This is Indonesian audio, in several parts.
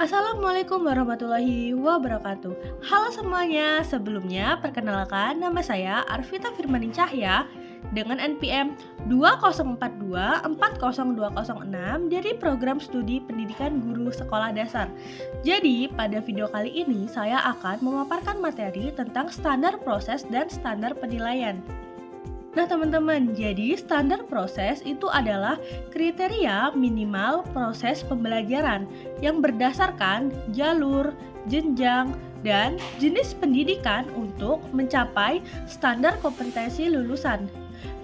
Assalamualaikum warahmatullahi wabarakatuh. Halo semuanya, sebelumnya perkenalkan nama saya Arvita Firmaning Cahya dengan NPM 204240206 dari Program Studi Pendidikan Guru Sekolah Dasar. Jadi, pada video kali ini saya akan memaparkan materi tentang standar proses dan standar penilaian. Nah teman-teman, jadi standar proses itu adalah kriteria minimal proses pembelajaran yang berdasarkan jalur, jenjang, dan jenis pendidikan untuk mencapai standar kompetensi lulusan.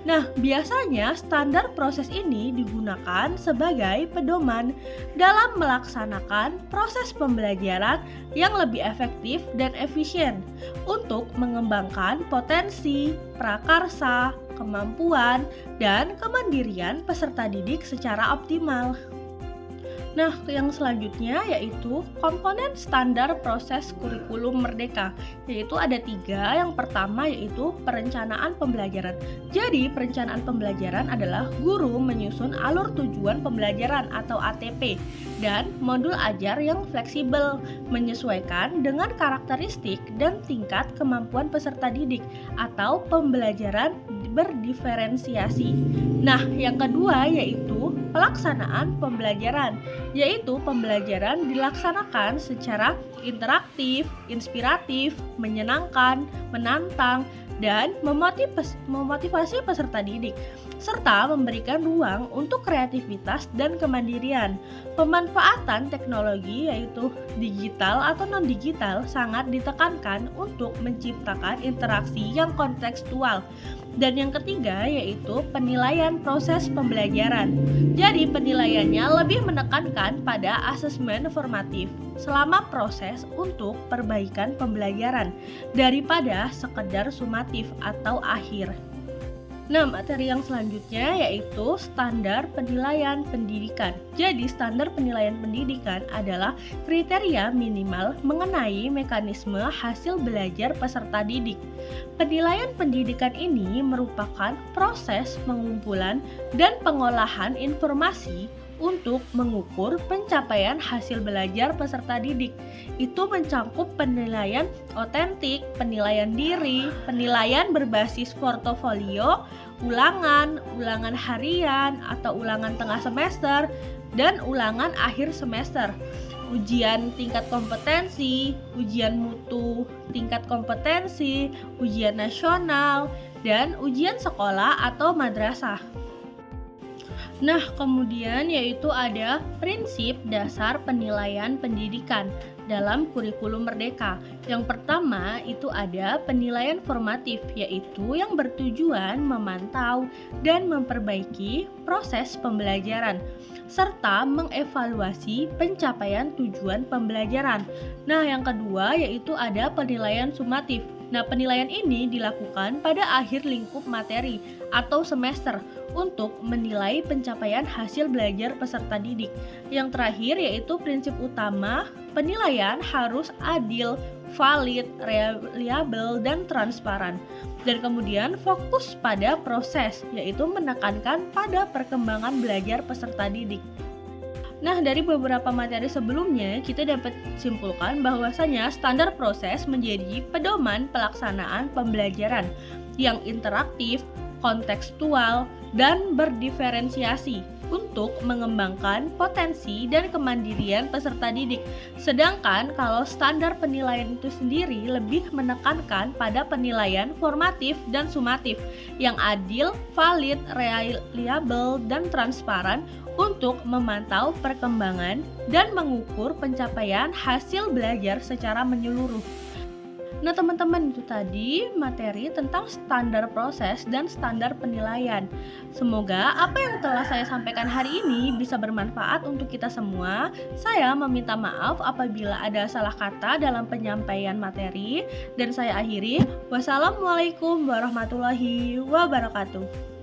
Nah, biasanya standar proses ini digunakan sebagai pedoman dalam melaksanakan proses pembelajaran yang lebih efektif dan efisien untuk mengembangkan potensi, prakarsa, kemampuan, dan kemandirian peserta didik secara optimal. Nah, yang selanjutnya yaitu komponen standar proses kurikulum merdeka, yaitu ada 3. Yang pertama yaitu perencanaan pembelajaran. Jadi, perencanaan pembelajaran adalah guru menyusun alur tujuan pembelajaran atau ATP dan modul ajar yang fleksibel, menyesuaikan dengan karakteristik dan tingkat kemampuan peserta didik atau pembelajaran berdiferensiasi. Nah, yang kedua yaitu pelaksanaan pembelajaran, yaitu pembelajaran dilaksanakan secara interaktif, inspiratif, menyenangkan, menantang, dan memotivasi peserta didik, serta memberikan ruang untuk kreativitas dan kemandirian. Pemanfaatan teknologi yaitu digital atau non-digital sangat ditekankan untuk menciptakan interaksi yang kontekstual. Dan yang ketiga yaitu penilaian proses pembelajaran. Jadi penilaiannya lebih menekankan pada asesmen formatif selama proses untuk perbaikan pembelajaran daripada sekedar sumatif atau akhir. Nah, materi yang selanjutnya yaitu standar penilaian pendidikan. Jadi, standar penilaian pendidikan adalah kriteria minimal mengenai mekanisme hasil belajar peserta didik. Penilaian pendidikan ini merupakan proses pengumpulan dan pengolahan informasi untuk mengukur pencapaian hasil belajar peserta didik. Itu mencakup penilaian otentik, penilaian diri, penilaian berbasis portofolio, ulangan harian atau ulangan tengah semester, dan ulangan akhir semester. Ujian tingkat kompetensi, ujian mutu tingkat kompetensi, ujian nasional, dan ujian sekolah atau madrasah. Nah, kemudian yaitu ada prinsip dasar penilaian pendidikan dalam kurikulum merdeka. Yang pertama itu ada penilaian formatif, yaitu yang bertujuan memantau dan memperbaiki proses pembelajaran serta mengevaluasi pencapaian tujuan pembelajaran. Nah, yang kedua yaitu ada penilaian sumatif. Nah, penilaian ini dilakukan pada akhir lingkup materi atau semester untuk menilai pencapaian hasil belajar peserta didik. Yang terakhir yaitu prinsip utama, penilaian harus adil, valid, reliable, dan transparan. Dan kemudian fokus pada proses, yaitu menekankan pada perkembangan belajar peserta didik. Nah, dari beberapa materi sebelumnya, kita dapat simpulkan bahwasanya standar proses menjadi pedoman pelaksanaan pembelajaran yang interaktif, kontekstual, dan berdiferensiasi untuk mengembangkan potensi dan kemandirian peserta didik. Sedangkan kalau standar penilaian itu sendiri lebih menekankan pada penilaian formatif dan sumatif yang adil, valid, reliable, dan transparan untuk memantau perkembangan dan mengukur pencapaian hasil belajar secara menyeluruh. Nah teman-teman, itu tadi materi tentang standar proses dan standar penilaian. Semoga apa yang telah saya sampaikan hari ini bisa bermanfaat untuk kita semua. Saya meminta maaf apabila ada salah kata dalam penyampaian materi. Dan saya akhiri, wassalamualaikum warahmatullahi wabarakatuh.